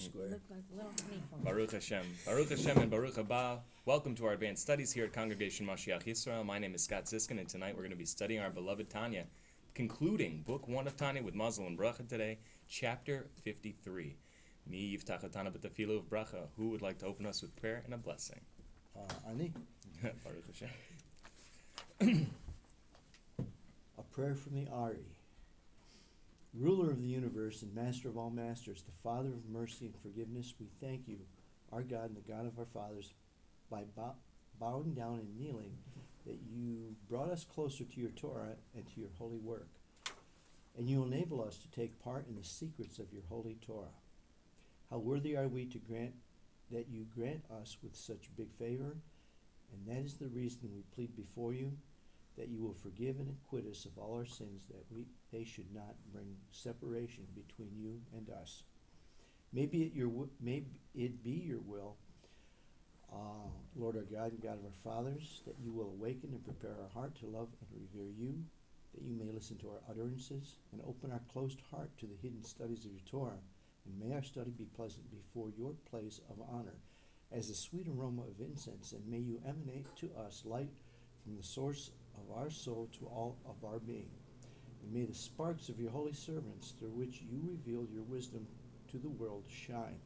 Square. Baruch Hashem. Baruch Hashem and Baruch Haba. Welcome to our advanced studies here at Congregation Mashiach Yisrael. My name is Scott Siskin, and tonight we're going to be studying our beloved Tanya, concluding Book 1 of Tanya with Mazel and Bracha today, Chapter 53. Mi yiftach atana b'tefilu of Bracha. Who would like to open us with prayer and a blessing? Ani. Baruch Hashem. A prayer from the Ari. Ruler of the universe and master of all masters, the Father of mercy and forgiveness, we thank you, our God and the God of our fathers, by bowing down and kneeling, that you brought us closer to your Torah and to your holy work, and you enable us to take part in the secrets of your holy Torah. How worthy are we to grant that you grant us with such big favor, and that is the reason we plead before you, that you will forgive and acquit us of all our sins, that they should not bring separation between you and us. May it be your will, Lord our God and God of our fathers, that you will awaken and prepare our heart to love and revere you, that you may listen to our utterances and open our closed heart to the hidden studies of your Torah, and may our study be pleasant before your place of honor, as a sweet aroma of incense, and may you emanate to us light from the source of our soul to all of our being. And may the sparks of your holy servants, through which you reveal your wisdom to the world, shine.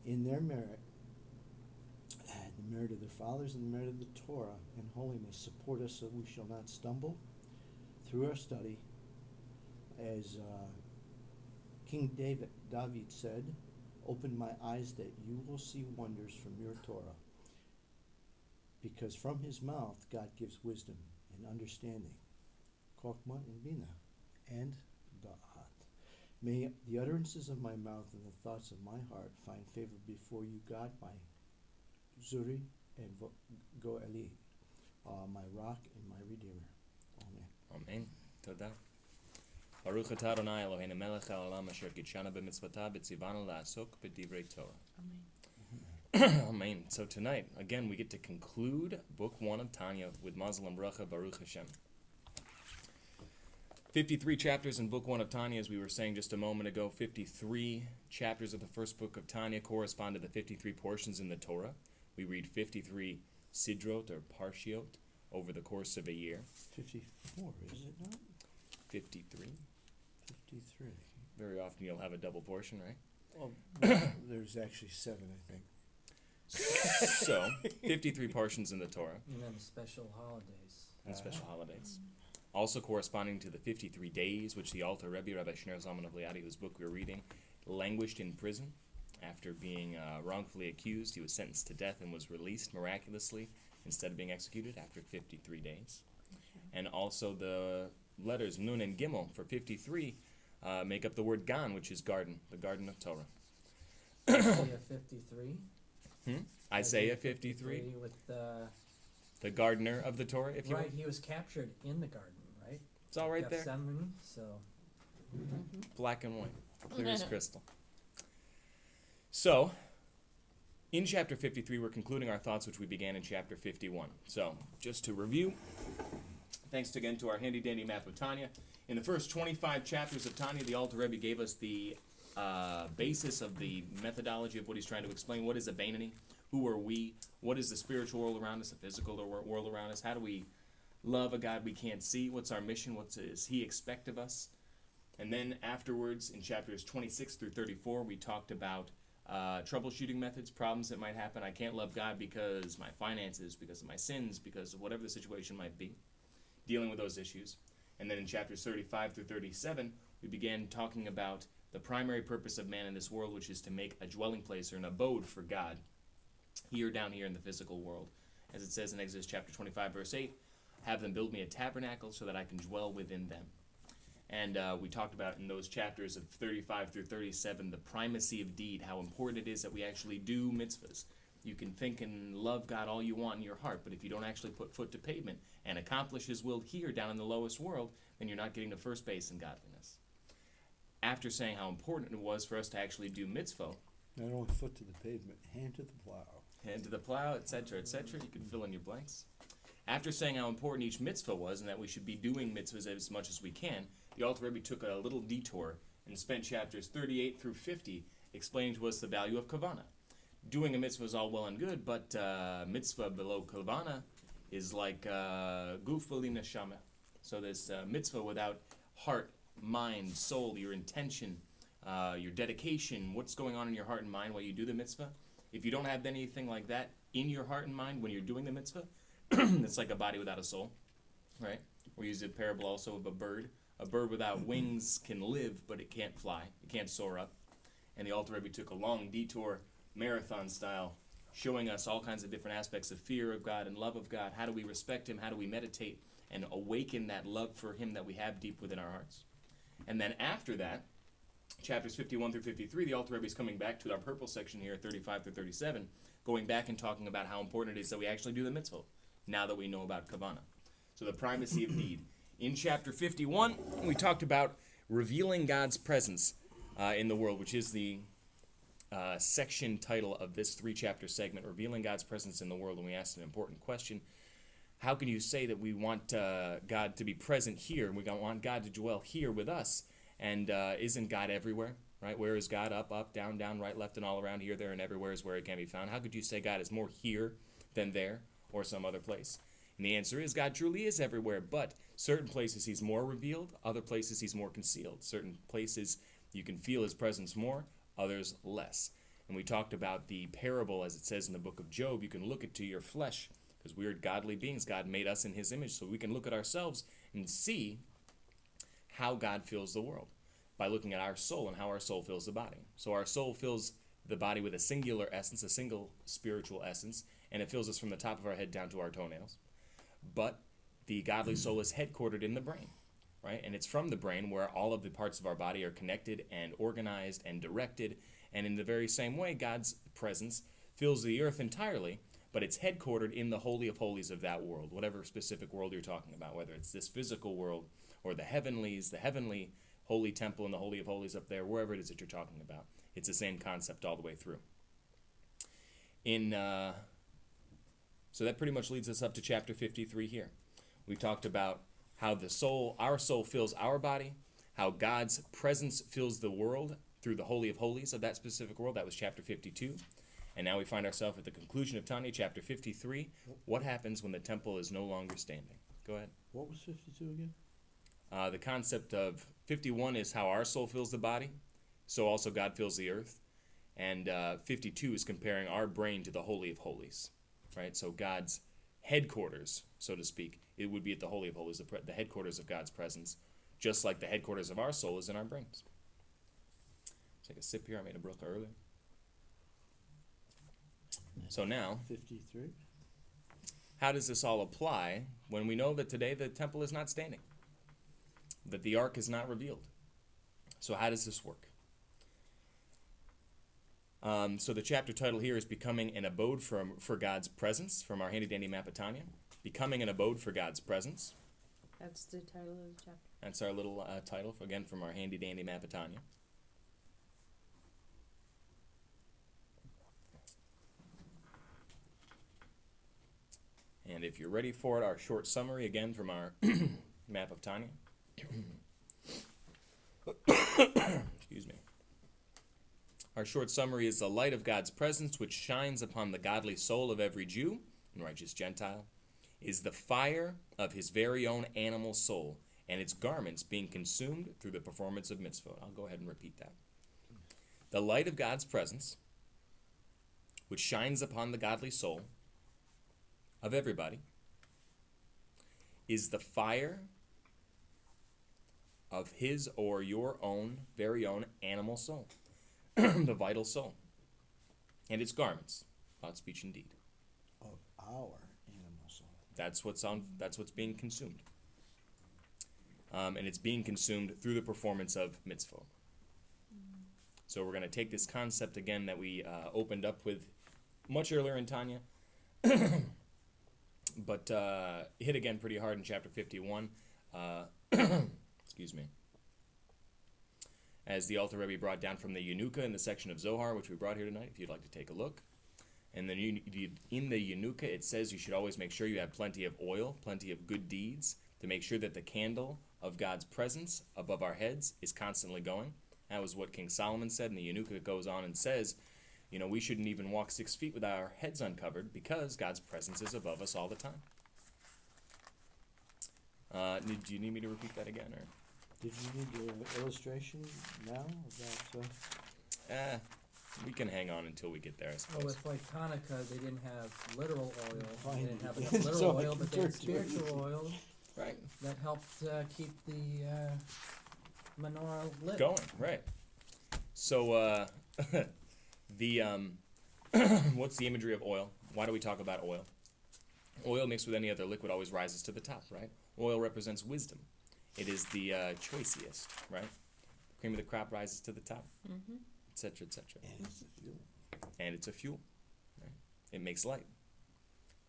In their merit, the merit of their fathers and the merit of the Torah and holiness, support us so we shall not stumble through our study. As King David said, open my eyes that you will see wonders from your Torah. Because from his mouth God gives wisdom and understanding, Chokmah and Bina, and Da'at. May the utterances of my mouth and the thoughts of my heart find favor before you, God, my Zuri and Goeli, my rock and my redeemer. Amen. Amen. Todah. Baruch atah Adonai Eloheinu melech haolam asher kitshanu b'mitzvotav v'tzivanu la'asok b'divrei Torah. Amen. Amen. So tonight, again, we get to conclude Book 1 of Tanya with Mazel and Bracha, Baruch Hashem. 53 chapters in Book 1 of Tanya, as we were saying just a moment ago. 53 chapters of the first book of Tanya correspond to the 53 portions in the Torah. We read 53 sidrot or parshiot over the course of a year. 54, is it not? 53. 53. Very often you'll have a double portion, right? Well, there's actually 7, I think. So, 53 portions in the Torah. And then special holidays. And special holidays. Also corresponding to the 53 days which the Alter Rebbe, Rabbi Schneur, Zalman of Liadi, whose book we were reading, languished in prison after being wrongfully accused. He was sentenced to death and was released miraculously instead of being executed after 53 days. Okay. And also the letters Nun and Gimel for 53 make up the word Gan, which is garden, the garden of Torah. Isaiah 53. Isaiah 53 with the gardener of the Torah, if you will. Right, he was captured in the garden, right? It's all right there. Gethsemane, so. Black and white, clear as crystal. So, in chapter 53, we're concluding our thoughts, which we began in chapter 51. So, just to review, thanks again to our handy-dandy map of Tanya. In the first 25 chapters of Tanya, the Alter Rebbe gave us the basis of the methodology of what he's trying to explain. What is a Beinoni? Who are we? What is the spiritual world around us, the physical world around us? How do we love a God we can't see? What's our mission? What does he expect of us? And then afterwards, in chapters 26 through 34, we talked about troubleshooting methods, problems that might happen. I can't love God because my finances, because of my sins, because of whatever the situation might be. Dealing with those issues. And then in chapters 35 through 37, we began talking about the primary purpose of man in this world, which is to make a dwelling place or an abode for God down here in the physical world. As it says in Exodus chapter 25, verse 8, have them build me a tabernacle so that I can dwell within them. And we talked about in those chapters of 35 through 37 the primacy of deed, how important it is that we actually do mitzvahs. You can think and love God all you want in your heart, but if you don't actually put foot to pavement and accomplish his will here down in the lowest world, then you're not getting to first base in godliness. After saying how important it was for us to actually do mitzvah, not only foot to the pavement, hand to the plow. Hand to the plow, etc., etc. You can fill in your blanks. After saying how important each mitzvah was and that we should be doing mitzvahs as much as we can, the Alter Rebbe took a little detour and spent chapters 38 through 50 explaining to us the value of kavana. Doing a mitzvah is all well and good, but mitzvah below kavana is like guf b'li neshama. So this mitzvah without heart, mind, soul, your intention, your dedication, what's going on in your heart and mind while you do the mitzvah. If you don't have anything like that in your heart and mind when you're doing the mitzvah, it's like a body without a soul, right? We use a parable also of a bird. A bird without wings can live, but it can't fly. It can't soar up. And the Alter Rebbe took a long detour, marathon style, showing us all kinds of different aspects of fear of God and love of God. How do we respect Him? How do we meditate and awaken that love for Him that we have deep within our hearts? And then after that, chapters 51 through 53, the Alter Rebbe is coming back to our purple section here, 35 through 37, going back and talking about how important it is that we actually do the mitzvah, now that we know about kavanah. So the primacy of deed. In chapter 51, we talked about revealing God's presence in the world, which is the section title of this 3-chapter segment, Revealing God's Presence in the World. And we asked an important question. How can you say that we want God to be present here, and we want God to dwell here with us? And isn't God everywhere, right? Where is God? Up, up, down, down, right, left, and all around, here, there, and everywhere is where He can be found. How could you say God is more here than there or some other place? And the answer is God truly is everywhere, but certain places He's more revealed, other places He's more concealed. Certain places you can feel His presence more, others less. And we talked about the parable, as it says in the book of Job. You can look into your flesh, because we are godly beings. God made us in His image, so we can look at ourselves and see how God fills the world by looking at our soul and how our soul fills the body. So our soul fills the body with a singular essence, a single spiritual essence, and it fills us from the top of our head down to our toenails. But the godly soul is headquartered in the brain, right? And it's from the brain where all of the parts of our body are connected and organized and directed. And in the very same way, God's presence fills the earth entirely, but it's headquartered in the Holy of Holies of that world, whatever specific world you're talking about, whether it's this physical world or the heavenlies, the heavenly holy temple and the Holy of Holies up there, wherever it is that you're talking about. It's the same concept all the way through. So that pretty much leads us up to chapter 53 here. We talked about how the soul, our soul fills our body, how God's presence fills the world through the Holy of Holies of that specific world. That was chapter 52. And now we find ourselves at the conclusion of Tanya, chapter 53. What happens when the temple is no longer standing? Go ahead. What was 52 again? The concept of 51 is how our soul fills the body, so also God fills the earth. And 52 is comparing our brain to the Holy of Holies, right? So God's headquarters, so to speak, it would be at the Holy of Holies, the headquarters of God's presence, just like the headquarters of our soul is in our brains. Take a sip here. I made a bracha earlier. So now, 53. how does this all apply when we know that today the temple is not standing, that the ark is not revealed? So how does this work? So the chapter title here is Becoming an Abode for God's Presence, from our handy-dandy map of Tanya. Becoming an Abode for God's Presence. That's the title of the chapter. That's our little title, again, from our handy-dandy map of Tanya. And if you're ready for it, our short summary, again, from our map of Tanya. Excuse me. Our short summary is the light of God's presence, which shines upon the godly soul of every Jew and righteous Gentile, is the fire of his very own animal soul, and its garments being consumed through the performance of mitzvot. I'll go ahead and repeat that. The light of God's presence, which shines upon the godly soul of everybody, is the fire of his or your own, very own animal soul, the vital soul, and its garments, thought, speech, and deed. Of our animal soul. That's what's being consumed. And it's being consumed through the performance of mitzvot. So we're going to take this concept again that we opened up with much earlier in Tanya, but hit again pretty hard in chapter 51. Excuse me. As the Alter Rebbe brought down from the Yenuka in the section of Zohar, which we brought here tonight, if you'd like to take a look. And then in the Yenuka, it says you should always make sure you have plenty of oil, plenty of good deeds, to make sure that the candle of God's presence above our heads is constantly going. That was what King Solomon said, and the Eunuch goes on and says, we shouldn't even walk 6 feet with our heads uncovered because God's presence is above us all the time. Do you need me to repeat that again, or? Did you need the illustration now? We can hang on until we get there, I Well, suppose. with like Hanukkah, they didn't have literal oil. Fine. They didn't have Yeah, enough literal so I oil, can but they had turn to it. spiritual oil Right. that helped keep the menorah lit. Going, right. So, the, what's the imagery of oil? Why do we talk about oil? Oil mixed with any other liquid always rises to the top, right? Oil represents wisdom. It is the choicest, right? Cream of the crop rises to the top, etc., etc. And it's the fuel. And it's a fuel, right? It makes light.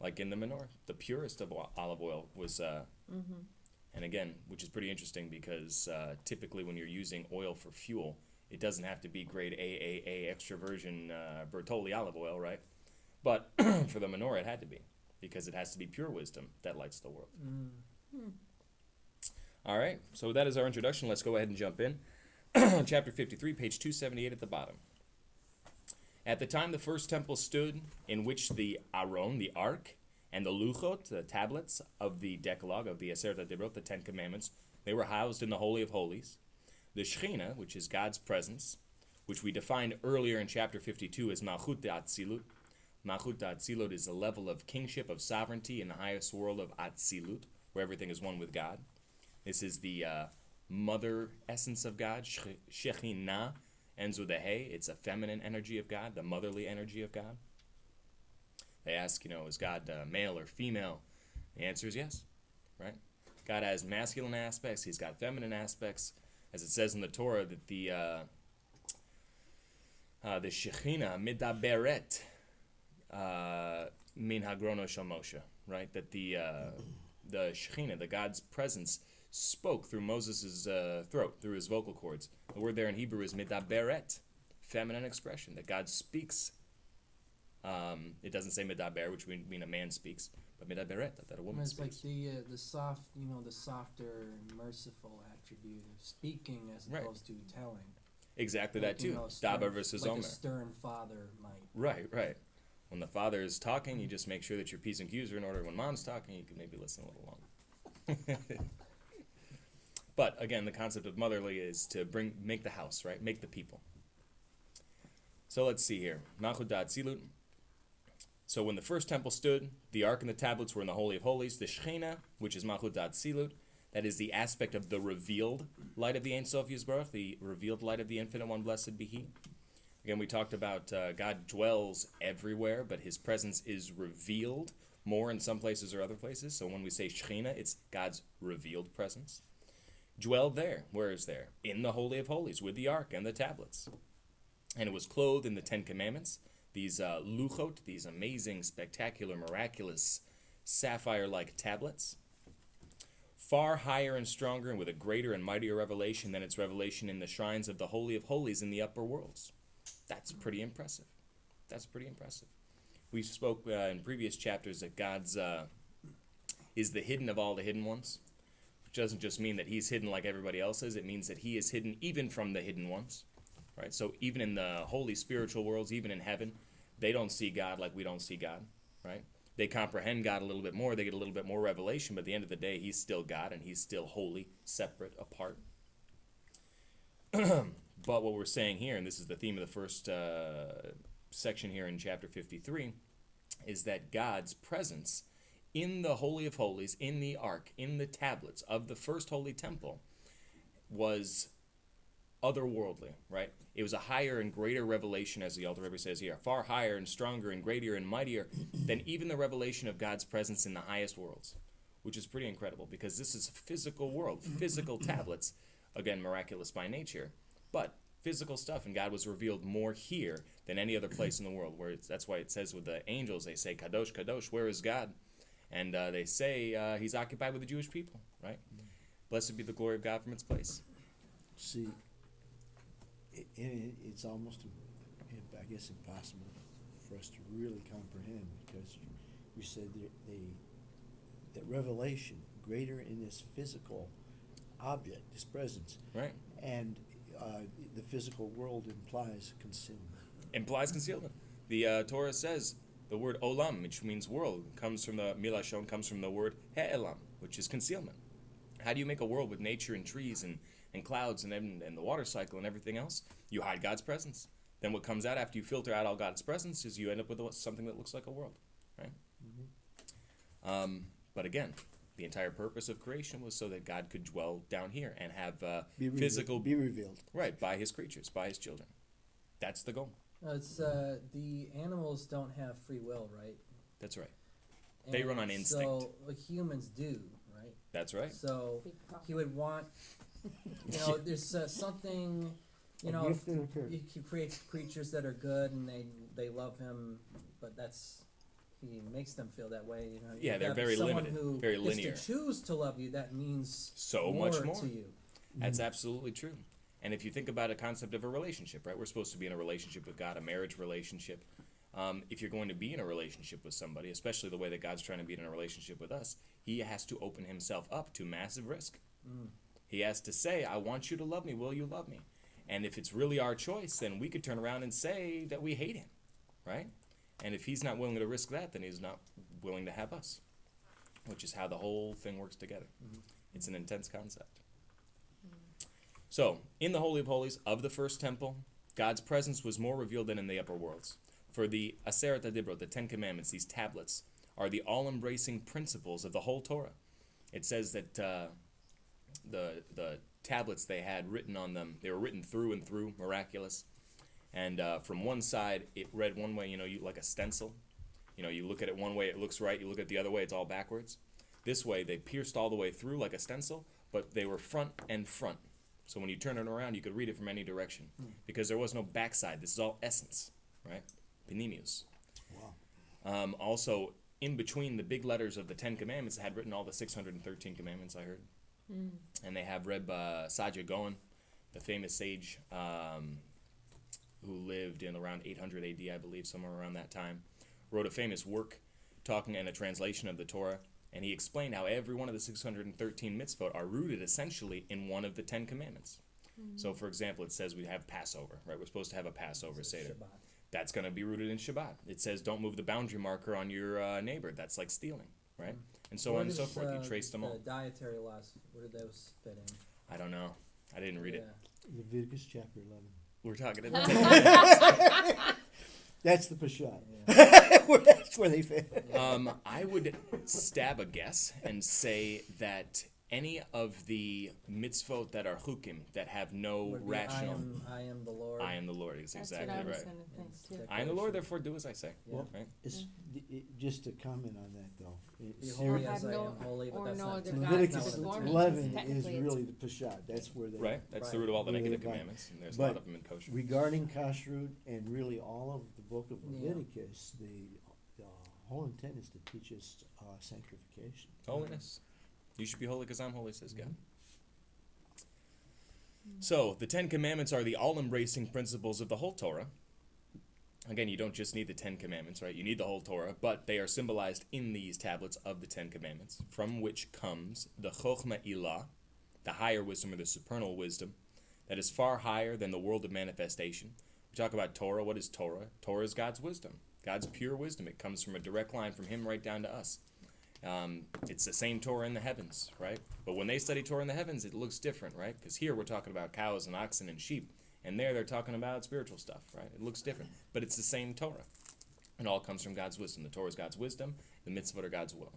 Like in the menorah, the purest of olive oil was, and again, which is pretty interesting because typically when you're using oil for fuel, it doesn't have to be grade AAA extra virgin Bertolli olive oil, right? But for the menorah, it had to be because it has to be pure wisdom that lights the world. All right, so that is our introduction. Let's go ahead and jump in. Chapter 53, page 278 at the bottom. At the time the first temple stood, in which the Aron, the ark, and the luchot, the tablets of the Decalogue, of the Aseret HaDibrot, the Ten Commandments, they were housed in the Holy of Holies. The Shechina, which is God's presence, which we defined earlier in chapter 52 as Malchut Atzilut. Malchut Atzilut is a level of kingship, of sovereignty in the highest world of Atzilut, where everything is one with God. This is the mother essence of God, Shechina, ends with a hey. It's a feminine energy of God, the motherly energy of God. They ask, is God male or female? The answer is yes, right? God has masculine aspects. He's got feminine aspects. As it says in the Torah, that the Shechina midaberet min hagrono shel Moshe, right? That the Shechina, the God's presence, spoke through Moses' throat, through his vocal cords. The word there in Hebrew is midaberet, feminine expression, that God speaks. It doesn't say midaber, which would mean a man speaks, but midaberet, that a woman It's speaks. like the soft, the softer and merciful attribute of speaking as Right. opposed to telling. Exactly Like, that too. stern- Dabar versus like Omer. a stern father might. Right. When the father is talking, you just make sure that your P's and Q's are in order. When mom's talking, you can maybe listen a little longer. But again, the concept of motherly is to make the house, right? Make the people. So let's see here. Malchut Atzilut. So when the first temple stood, the ark and the tablets were in the Holy of Holies. The Shechina, which is Malchut Atzilut, that is the aspect of the revealed light of the Ein Sof Yisbarach, the revealed light of the Infinite One, blessed be He. Again, we talked about God dwells everywhere, but His presence is revealed more in some places or other places. So when we say Shechina, it's God's revealed presence. Dwelled there. Where is there? In the Holy of Holies, with the ark and the tablets. And it was clothed in the Ten Commandments, these luchot, these amazing, spectacular, miraculous, sapphire-like tablets. Far higher and stronger and with a greater and mightier revelation than its revelation in the shrines of the Holy of Holies in the upper worlds. That's pretty impressive. We spoke in previous chapters that God's is the hidden of all the hidden ones, which doesn't just mean that He's hidden like everybody else is. It means that He is hidden even from the hidden ones, right? So even in the holy spiritual worlds, even in heaven, they don't see God like we don't see God, right? They comprehend God a little bit more. They get a little bit more revelation, but at the end of the day, He's still God and He's still holy, separate, apart. But what we're saying here, and this is the theme of the first section here in chapter 53, is that God's presence in the Holy of Holies, in the ark, in the tablets of the first holy temple was otherworldly, right? It was a higher and greater revelation, as the Alter Rebbe says here, far higher and stronger and greater and mightier than even the revelation of God's presence in the highest worlds, which is pretty incredible because this is a physical world, physical tablets, again, miraculous by nature, but physical stuff, and God was revealed more here than any other place in the world. That's why it says with the angels, they say, Kadosh, Kadosh, where is God? And they say He's occupied with the Jewish people, right? Blessed be the glory of God from its place. See, it's almost, I guess, impossible for us to really comprehend because you said that revelation greater in this physical object, this presence, Right. and the physical world implies concealment. Implies concealment. The Torah says the word olam, which means world, comes from the milashon, comes from the word he'elam, which is concealment. How do you make a world with nature and trees and clouds and the water cycle and everything else? You hide God's presence. Then what comes out after you filter out all God's presence is you end up with something that looks like a world, right? But again, the entire purpose of creation was so that God could dwell down here and have physical... Be revealed. Right, by his creatures, by his children. That's the goal. It's the animals don't have free will, right? That's right. They run on instinct. So like humans do, right? That's right. So Big problem. he would want, there's something, A gift and a curse. he creates creatures that are good and they love him, but he makes them feel that way. Yeah, You they're have very someone limited, who very gets linear. to choose to love you, that means So much more. to you. That's absolutely true. And if you think about a concept of a relationship, right? We're supposed to be in a relationship with God, a marriage relationship. If you're going to be in a relationship with somebody, especially the way that God's trying to be in a relationship with us, he has to open himself up to massive risk. He has to say, I want you to love me. Will you love me? And if it's really our choice, then we could turn around and say that we hate him, right? And if he's not willing to risk that, then he's not willing to have us, which is how the whole thing works together. It's an intense concept. So, in the Holy of Holies of the first temple, God's presence was more revealed than in the upper worlds. For the Aseret HaDibrot, the Ten Commandments, these tablets, are the all-embracing principles of the whole Torah. It says that the tablets they had written on them, they were written through and through, miraculous. And from one side, it read one way, you like a stencil. You look at it one way, it looks right. You look at it the other way, it's all backwards. This way, they pierced all the way through like a stencil, but they were front and front. So when you turn it around, you could read it from any direction. Because there was no backside. This is all essence, right? Penimius. Wow. Also, in between the big letters of the Ten Commandments, it had written all the 613 commandments, I heard. And they have Reb Sadia Gaon, the famous sage who lived in around 800 AD, I believe, somewhere around that time, wrote a famous work talking in a translation of the Torah. And he explained how every one of the 613 mitzvot are rooted essentially in one of the 10 commandments. So, for example, it says we have Passover, right? We're supposed to have a Passover Seder. Shabbat. That's going to be rooted in Shabbat. It says don't move the boundary marker on your neighbor. That's like stealing, right? And so Where on and so does, forth. You trace them all. The dietary laws, where do those fit in? I don't know. I didn't read it. Leviticus chapter 11. We're talking That's the Peshat. Yeah. That's where they fit. I would stab a guess and say that any of the mitzvot that are chukim, that have no Would be, rational... I am the Lord. I am the Lord, is That's exactly what I was right. gonna think too. I am the Lord, therefore do as I say. Yeah. Right? It's, just to comment on that, though. Be It's holy Or as have I no- am holy, but or that's no not other that's gods not Leviticus what before it's me. 11 is Technically it's- really the Peshat. That's where they... Right? That's the Right. root of all the Where negative they're going. commandments, and there's a But lot of them in kosher. Regarding kashrut and really all of the book of Yeah. Leviticus, the whole intent is to teach us sanctification. Holiness. You should be holy because I'm holy, says God. So, the Ten Commandments are the all-embracing principles of the whole Torah. Again, you don't just need the Ten Commandments, right? You need the whole Torah, but they are symbolized in these tablets of the Ten Commandments, from which comes the Chochmah Ilah, the higher wisdom or the supernal wisdom, that is far higher than the world of manifestation. We talk about Torah. What is Torah? Torah is God's wisdom, God's pure wisdom. It comes from a direct line from Him right down to us. It's the same Torah in the heavens, right? But when they study Torah in the heavens, it looks different, right? Because here we're talking about cows and oxen and sheep, and there they're talking about spiritual stuff, right? It looks different, but it's the same Torah. It all comes from God's wisdom. The Torah is God's wisdom. The mitzvot are God's will.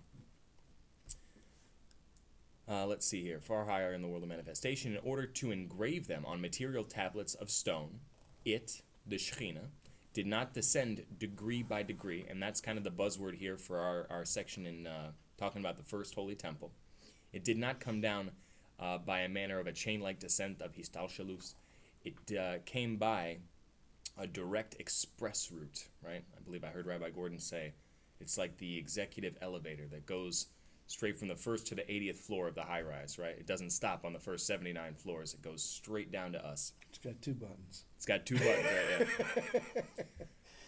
Let's see here. Far higher in the world of manifestation, in order to engrave them on material tablets of stone, it, the Shekhinah, did not descend degree by degree, and that's kind of the buzzword here for our section in talking about the first holy temple. It did not come down by a manner of a chain-like descent of histalshalus. It came by a direct express route, right? I believe I heard Rabbi Gordon say it's like the executive elevator that goes straight from the first to the 80th floor of the high-rise, right? It doesn't stop on the first 79 floors. It goes straight down to us. It's got 2 buttons. It's got 2 buttons right there.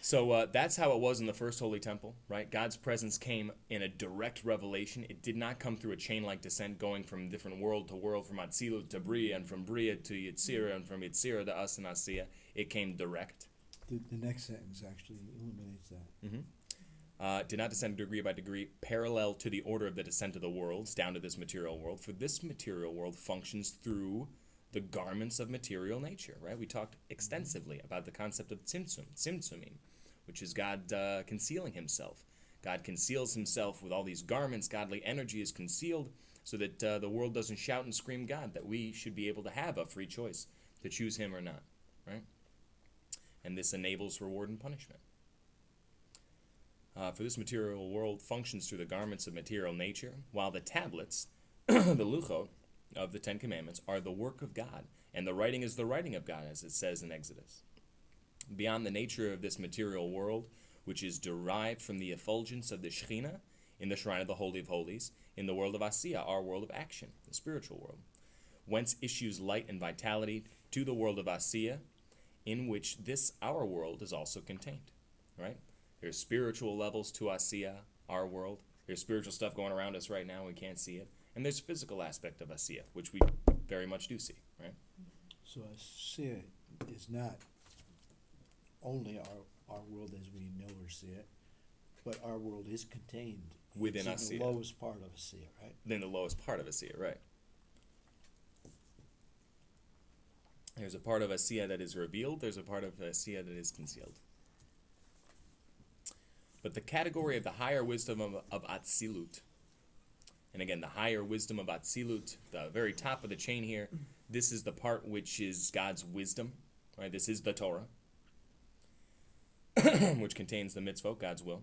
So that's how it was in the first Holy Temple, right? God's presence came in a direct revelation. It did not come through a chain-like descent going from different world to world, from Atzilut to Bria, and from Bria to Yetzirah, and from Yetzirah to us and Asiya. It came direct. The next sentence actually illuminates that. Did not descend degree by degree, parallel to the order of the descent of the worlds, down to this material world. For this material world functions through the garments of material nature, right? We talked extensively about the concept of tzimtzumim, which is God concealing himself. God conceals himself with all these garments. Godly energy is concealed so that the world doesn't shout and scream God, that we should be able to have a free choice to choose him or not, right? And this enables reward and punishment. For this material world functions through the garments of material nature, while the tablets, the luchot, of the Ten Commandments are the work of God, and the writing is the writing of God, as it says in Exodus. Beyond the nature of this material world, which is derived from the effulgence of the Shekhinah in the shrine of the Holy of Holies, in the world of Asiya, our world of action, the spiritual world, whence issues light and vitality to the world of Asiya, in which this our world is also contained, right? There's spiritual levels to Asiya, our world. There's spiritual stuff going around us right now, we can't see it. And there's physical aspect of Asiya, which we very much do see, right? So Asiya is not only our world as we know or see it, but our world is contained Within it's in Asiya. the lowest part of Asiya, right? Then the lowest part of Asiya, right? There's a part of Asiya that is revealed, there's a part of Asiya that is concealed. But the category of the higher wisdom of Atzilut, and again, the higher wisdom of Atzilut, the very top of the chain here, this is the part which is God's wisdom, right? This is the Torah, which contains the mitzvot, God's will.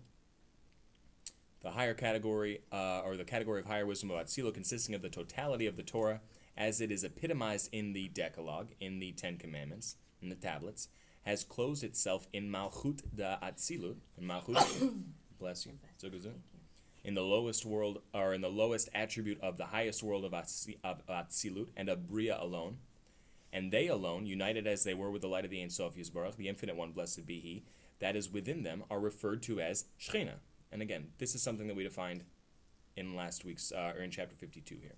The higher category, or the category of higher wisdom of Atzilut, consisting of the totality of the Torah, as it is epitomized in the Decalogue, in the Ten Commandments, in the tablets, has closed itself in Malchut da Atzilut, in Malchut, bless you, Zugazug, in the lowest world, or in the lowest attribute of the highest world of Atzilut, and of Bria alone, and they alone, united as they were with the light of the Ein Sof Yisbarach, the Infinite One, blessed be He, that is within them, are referred to as Shekhinah. And again, this is something that we defined in last week's, or in chapter 52 here,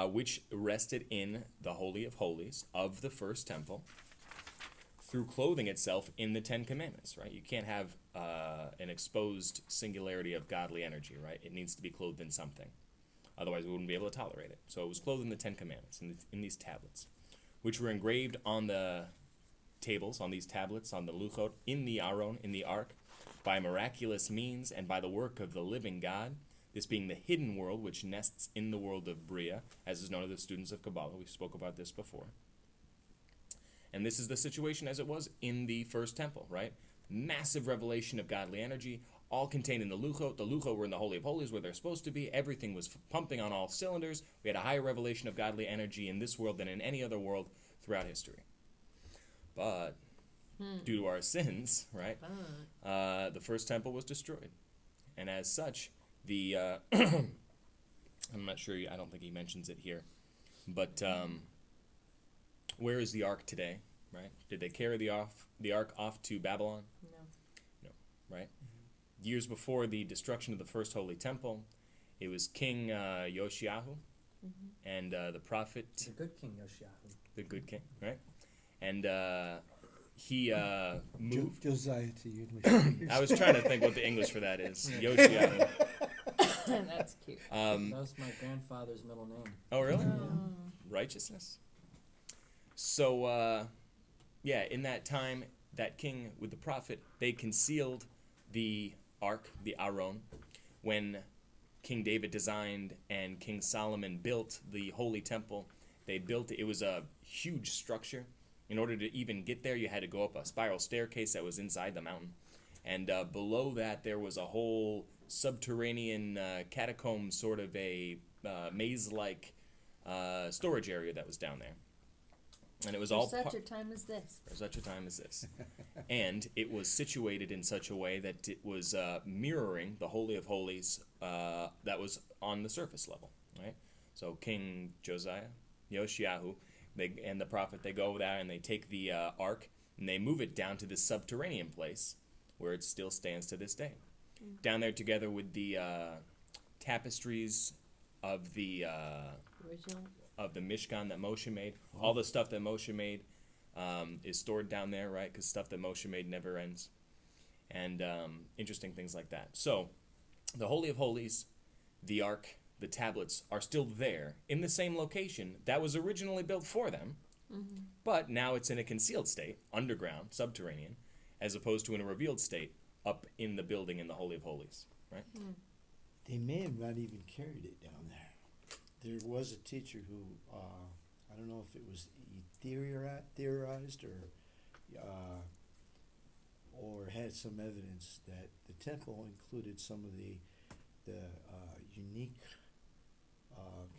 which rested in the Holy of Holies of the first temple, through clothing itself in the Ten Commandments, right? You can't have an exposed singularity of godly energy, right? It needs to be clothed in something. Otherwise, we wouldn't be able to tolerate it. So it was clothed in the Ten Commandments, in these tablets, which were engraved on the tables, on these tablets, on the luchot, in the aron, in the ark, by miraculous means and by the work of the living God, this being the hidden world which nests in the world of Bria, as is known to the students of Kabbalah. We spoke about this before. And this is the situation as it was in the first temple, right? Massive revelation of godly energy, all contained in the luchot. The luchot were in the Holy of Holies where they're supposed to be. Everything was pumping on all cylinders. We had a higher revelation of godly energy in this world than in any other world throughout history. But due to our sins, right, the first temple was destroyed. And as such, the, I'm not sure, I don't think he mentions it here, but where is the ark today, right? Did they carry the ark off to Babylon? No, right? Years before the destruction of the first holy temple, it was King Yoshiahu and the prophet... The good king Yoshiahu. The good king, right? And he moved... Josiah to English. I was trying to think what the English for that is. Yoshiahu. That's cute. That was my grandfather's middle name. Oh, really? Oh. Righteousness. So, yeah, in that time, that king with the prophet, they concealed the ark, the Aron, when King David designed and King Solomon built the holy temple. They built it. It was a huge structure. In order to even get there, you had to go up a spiral staircase that was inside the mountain. And below that, there was a whole subterranean catacomb, sort of a maze-like storage area that was down there. And it was all For such a time as this. For such a time as this. And it was situated in such a way that it was mirroring the Holy of Holies that was on the surface level, right? So King Josiah, Yoshiahu, and the prophet, they go over there and they take the ark And they move it down to this subterranean place where it still stands to this day. Down there together with the tapestries of the Original. Mishkan that Moshe made. All the stuff that Moshe made is stored down there, right? Because stuff that Moshe made never ends. And interesting things like that. So, the Holy of Holies, the Ark, the tablets are still there in the same location that was originally built for them. But now it's in a concealed state, underground, subterranean, as opposed to in a revealed state up in the building in the Holy of Holies, right? They may have not even carried it down there. There was a teacher who, I don't know if it was theorized or had some evidence that the temple included some of the unique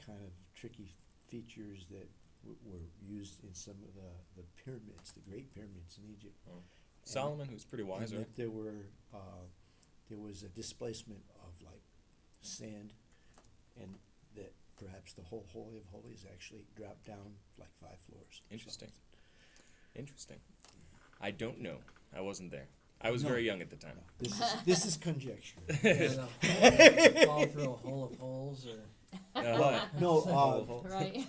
kind of tricky features that were used in some of the pyramids, the great pyramids in Egypt. Solomon, who's pretty wise, And right? that there was a displacement of like sand, and that perhaps the whole Holy of Holies actually dropped down like 5 floors. Interesting. Interesting. I don't know. I wasn't there. I was No. very young at the time. This is conjecture. Fall through a hole of holes, or No, Right.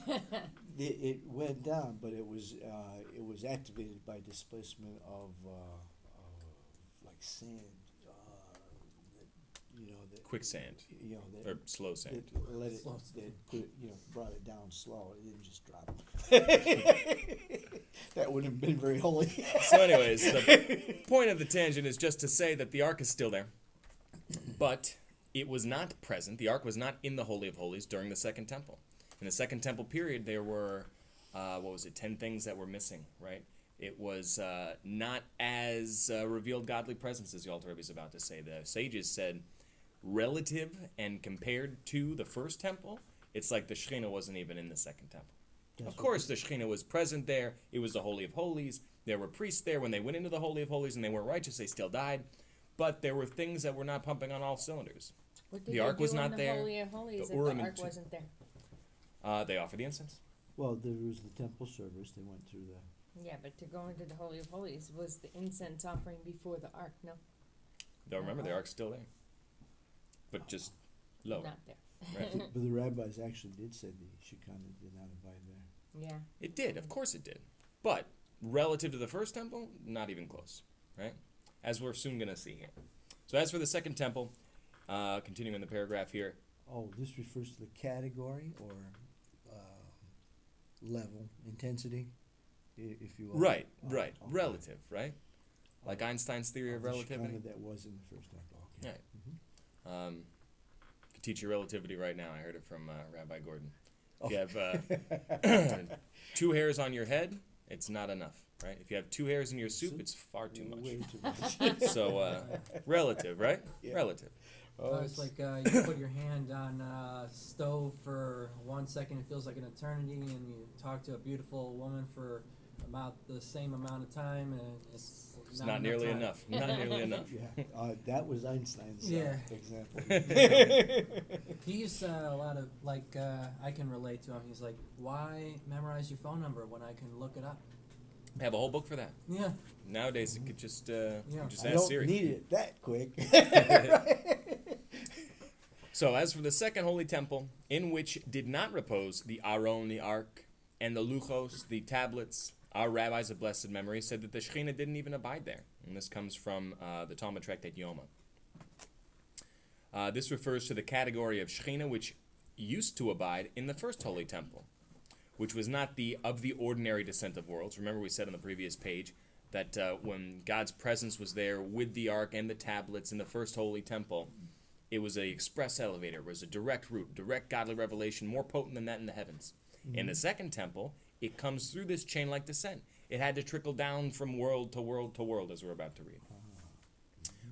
it went down, but it was activated by displacement of like sand. That Quicksand. that Or slow sand. that let it Slow that put it, brought it down slow. It didn't just drop. That wouldn't have been very holy. So anyways, the point of the tangent is just to say that the Ark is still there. But it was not present. The Ark was not in the Holy of Holies during the Second Temple. In the Second Temple period, there were, 10 things that were missing, right? It was not as revealed godly presence as the Alter Rebbe is about to say. The sages said, relative and compared to the first temple, it's like the Shekhinah wasn't even in the Second Temple. Of course, the Shekhinah was present there. It was the Holy of Holies. There were priests there. When they went into the Holy of Holies and they weren't righteous, they still died. But there were things that were not pumping on all cylinders. What did The they Ark do was in not the there. Holy of Holies The if Urim the and Ark Tu- wasn't there? They offered the incense. Well, there was the temple service. They went through the. Yeah, but to go into the Holy of Holies was the incense offering before the Ark. No, Don't remember, the Ark's still there. But just lower. not there. Right? But the rabbis actually did say the Shekinah did not abide there. Yeah. It did, of course it did. But relative to the first temple, not even close, right? As we're soon going to see here. So as for the Second Temple, continuing the paragraph here, Oh, this refers to the category or level, intensity, if you will. right, Oh, okay. relative, right? Like Einstein's theory of The relativity. Shekinah that was in the first temple. Okay. Right. Could teach you relativity right now. I heard it from Rabbi Gordon. If you have 2 hairs on your head, it's not enough, right? If you have 2 hairs in your soup, it's far too much. Way too much. So, relative, right? Yeah. Relative. it's like you put your hand on a stove for 1 second, it feels like an eternity, and you talk to a beautiful woman for about the same amount of time, and it's It's not nearly time. enough. Not nearly enough. Yeah, that was Einstein's Yeah. example. He used a lot of, I can relate to him. He's like, why memorize your phone number when I can look it up? I have a whole book for that. Yeah. Nowadays, you could just, just I ask don't Siri. need it that quick. So, as for the second holy temple, in which did not repose the Aron, the Ark, and the Luchos, the tablets, our rabbis of blessed memory said that the Shekhinah didn't even abide there. And this comes from the Talmud tractate Yoma. This refers to the category of Shekhinah which used to abide in the first holy temple, which was not of the ordinary descent of worlds. Remember we said on the previous page that when God's presence was there with the Ark and the tablets in the first holy temple, it was an express elevator. It was a direct route, direct godly revelation, more potent than that in the heavens. In the second temple, it comes through this chain-like descent. It had to trickle down from world to world to world, as we're about to read.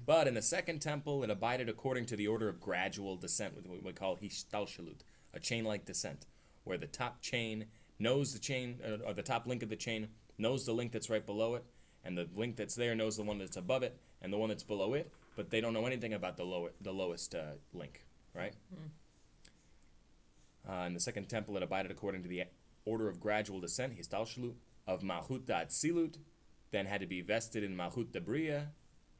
But in the second temple, it abided according to the order of gradual descent, what we call hishtalshalut, a chain-like descent, where the top chain knows the chain, or the top link of the chain knows the link that's right below it, and the link that's there knows the one that's above it, and the one that's below it, but they don't know anything about the lowest link, right? In the second temple, it abided according to the order of gradual descent, hishtalshalut, of Malchut Da'at Silut, then had to be vested in Malchut Debriya,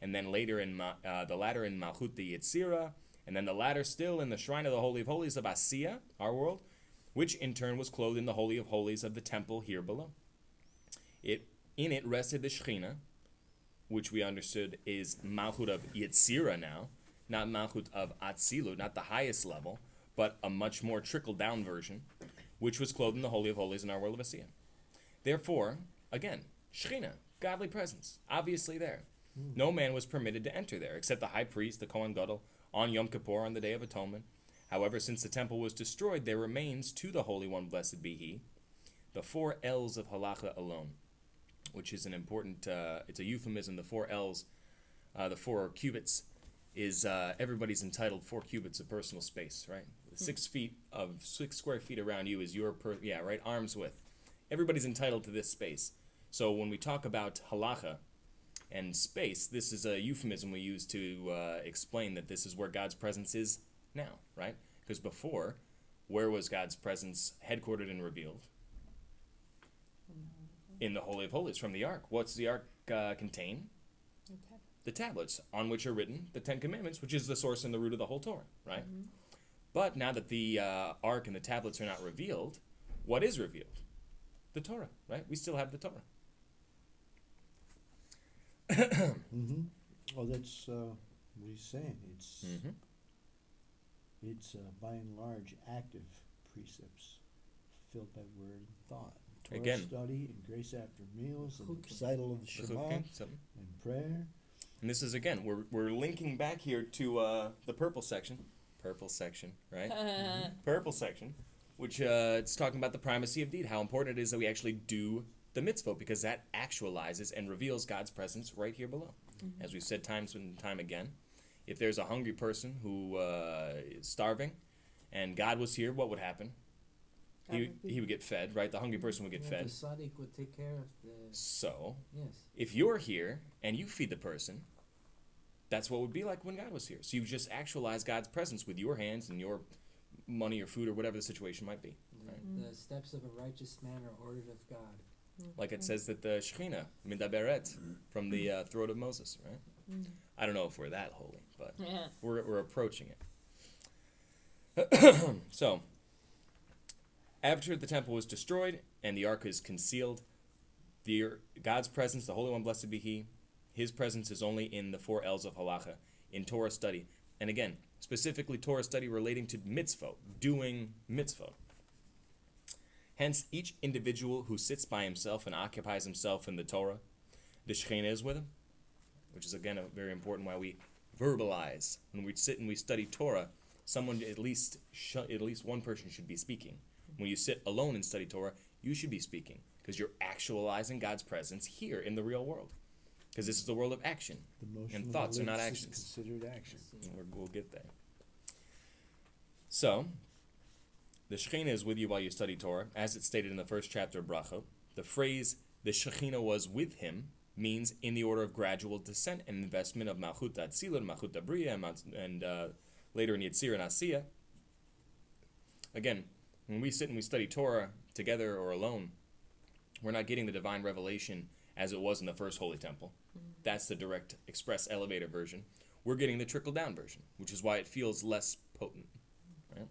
and then later in the latter in Malchut de Yetzira, and then the latter still in the Shrine of the Holy of Holies of Asiya, our world, which in turn was clothed in the Holy of Holies of the temple here below. In it rested the Shekhinah, which we understood is Malchut of Yetzira now, not Malchut of Atzilut, not the highest level, but a much more trickled-down version, which was clothed in the Holy of Holies in our world of Asiya. Therefore, again, Shekhinah, godly presence, obviously there. No man was permitted to enter there, except the high priest, the Kohen Gadol, on Yom Kippur, on the Day of Atonement. However, since the temple was destroyed, there remains to the Holy One, blessed be He, the 4 L's of Halacha alone, which is an important, it's a euphemism. The 4 L's, the 4 cubits, is everybody's entitled 4 cubits of personal space, right? 6 square feet around you is your, arm's width. Everybody's entitled to this space. So when we talk about halacha and space, this is a euphemism we use to explain that this is where God's presence is now, right? Because before, where was God's presence headquartered and revealed? In the Holy of Holies, from the Ark. What's the Ark contain? The tablets on which are written the 10 Commandments, which is the source and the root of the whole Torah, right? But now that the Ark and the tablets are not revealed, what is revealed? The Torah, right? We still have the Torah. Well, that's what he's saying. It's by and large active precepts filled by word and thought. Torah Again, study and grace after meals and recital of the Shema and prayer. And this is, again, we're linking back here to the purple section, right? Purple section, which it's talking about the primacy of deed, how important it is that we actually do the mitzvot, because that actualizes and reveals God's presence right here below. As we've said time and time again, if there's a hungry person who is starving and God was here, what would happen? He would get fed, right? The hungry person would get fed. The tzaddik would take care of the... So, Yes. if you're here and you feed the person, that's what it would be like when God was here. So you just actualize God's presence with your hands and your money or food or whatever the situation might be. Right? The steps of a righteous man are ordered of God. Like it says that the Shekhinah, midaberet, from the throat of Moses, right? I don't know if we're that holy, but we're approaching it. So, after the temple was destroyed and the ark is concealed, God's presence, the Holy One, blessed be He, His presence is only in the 4 L's of halacha, in Torah study. And again, specifically Torah study relating to mitzvot, doing mitzvot. Hence, each individual who sits by himself and occupies himself in the Torah, the Shekhinah is with him, which is, again, very important why we verbalize. When we sit and we study Torah, someone, at least one person should be speaking. When you sit alone and study Torah, you should be speaking, because you're actualizing God's presence here in the real world. Because this is the world of action, and thoughts are not actions. Considered action. We'll get there. So, the Shekhinah is with you while you study Torah, as it's stated in the first chapter of Brachot. The phrase, the Shekhinah was with him, means in the order of gradual descent and investment of Malchut Atzilut, Malchut Abriya, and later in Yetzirah and Asiya. Again, when we sit and we study Torah together or alone, we're not getting the divine revelation as it was in the first Holy Temple. That's the direct, express, elevator version. We're getting the trickle-down version, which is why it feels less potent. Right?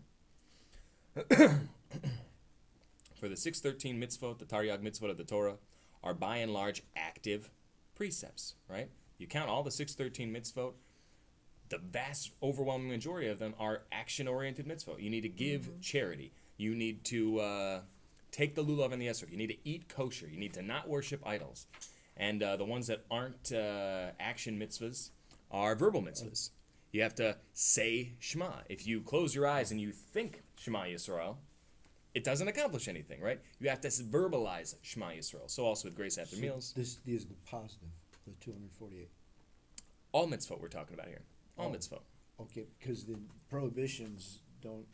For the 613 mitzvot, the Taryag mitzvot of the Torah, are by and large active precepts, right? You count all the 613 mitzvot, the vast, overwhelming majority of them are action-oriented mitzvot. You need to give charity. You need to take the lulav and the esrog. You need to eat kosher. You need to not worship idols. And the ones that aren't action mitzvahs are verbal mitzvahs. You have to say Shema. If you close your eyes and you think Shema Yisrael, it doesn't accomplish anything, right? You have to verbalize Shema Yisrael. So also with grace after meals. This is the positive, the 248. All mitzvot we're talking about here. All mitzvot. Okay, because the prohibitions don't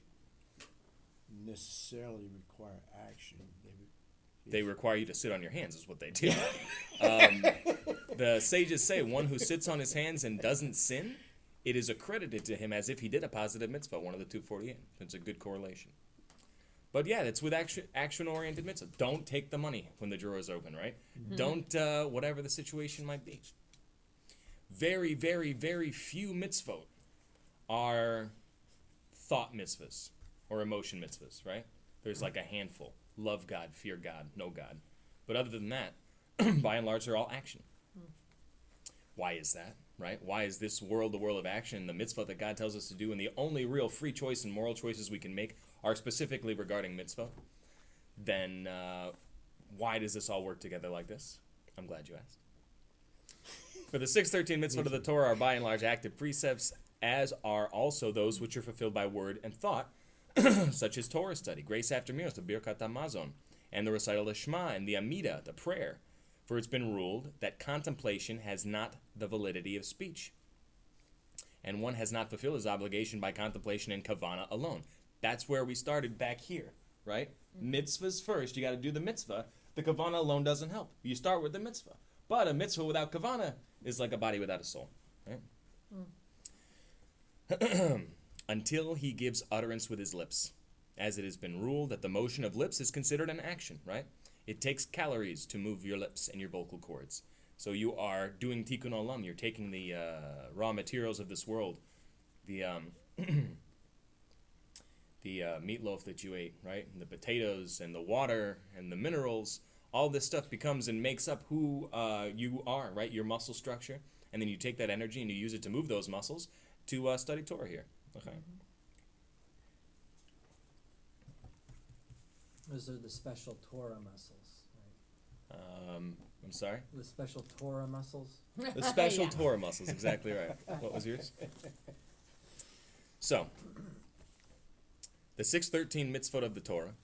necessarily require action. They require you to sit on your hands is what they do. The sages say one who sits on his hands and doesn't sin, it is accredited to him as if he did a positive mitzvah, one of the 248. It's a good correlation. But yeah, that's with action-oriented mitzvah. Don't take the money when the drawer is open, right? Don't, whatever the situation might be. Very, very, very few mitzvot are thought mitzvahs or emotion mitzvahs, right? There's like a handful. Love God, fear God, know God. But other than that, by and large, they're all action. Why is that, right? Why is this world the world of action? The mitzvah that God tells us to do, and the only real free choice and moral choices we can make are specifically regarding mitzvah. Then why does this all work together like this? I'm glad you asked. For the 613 mitzvot of the Torah are by and large active precepts, as are also those which are fulfilled by word and thought, such as Torah study, grace after meals, the Birkat HaMazon, and the recital of Shema, and the Amida, the prayer. For it's been ruled that contemplation has not the validity of speech, and one has not fulfilled his obligation by contemplation and kavana alone. That's where we started back here, right? Mitzvahs first, you got to do the mitzvah. The kavana alone doesn't help. You start with the mitzvah. But a mitzvah without kavana is like a body without a soul, right? Until he gives utterance with his lips, as it has been ruled that the motion of lips is considered an action, right? It takes calories to move your lips and your vocal cords. So you are doing tikkun olam. You're taking the raw materials of this world, the meatloaf that you ate, right? And the potatoes and the water and the minerals. All this stuff becomes and makes up who you are, right? Your muscle structure. And then you take that energy and you use it to move those muscles to study Torah here. Okay. Those are the special Torah muscles, right? I'm sorry? The special Torah muscles. The special Yeah. Torah muscles, exactly right. What was yours? So, the 613 mitzvot of the Torah,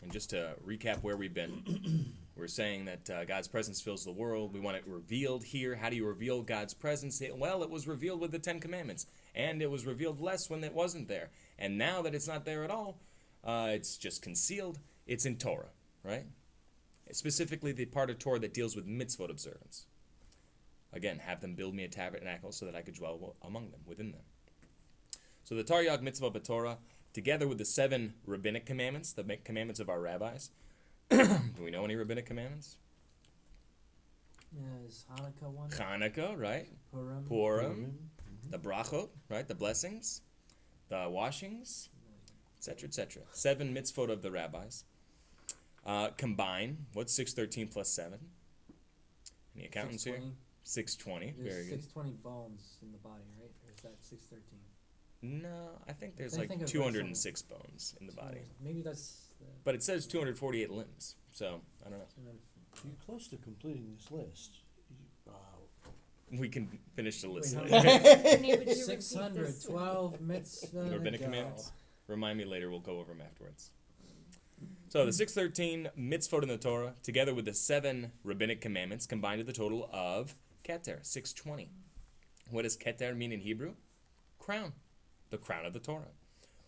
and just to recap where we've been, we're saying that God's presence fills the world. We want it revealed here. How do you reveal God's presence? Well, it was revealed with the Ten Commandments, and it was revealed less when it wasn't there. And now that it's not there at all, it's just concealed. It's in Torah, right? Specifically the part of Torah that deals with mitzvot observance. Again, have them build me a tabernacle so that I could dwell among them, within them. So the Taryag mitzvah b'Torah, together with the 7 rabbinic commandments, the commandments of our rabbis. Do we know any rabbinic commandments? Is Hanukkah one? Hanukkah, right? Purim. The brachot, right? The blessings, the washings, etc., etc. 7 mitzvot of the rabbis. Combine, what's 613 plus 7? Any accountants here? 620, There's very good. 620 bones in the body, right? Or is that 613? No, I think there's I like think I've read 206 bones in the body. Maybe that's. But it says 248 limbs, so I don't know. You're close to completing this list. Wow. We can finish the list Wait, later. Can you- would you repeat this? 612 mitzvah. Rabbinic to go. commandments? Remind me later, we'll go over them afterwards. So the 613 mitzvot in the Torah, together with the 7 rabbinic commandments, combined to the total of Keter, 620. What does Keter mean in Hebrew? Crown. The crown of the Torah.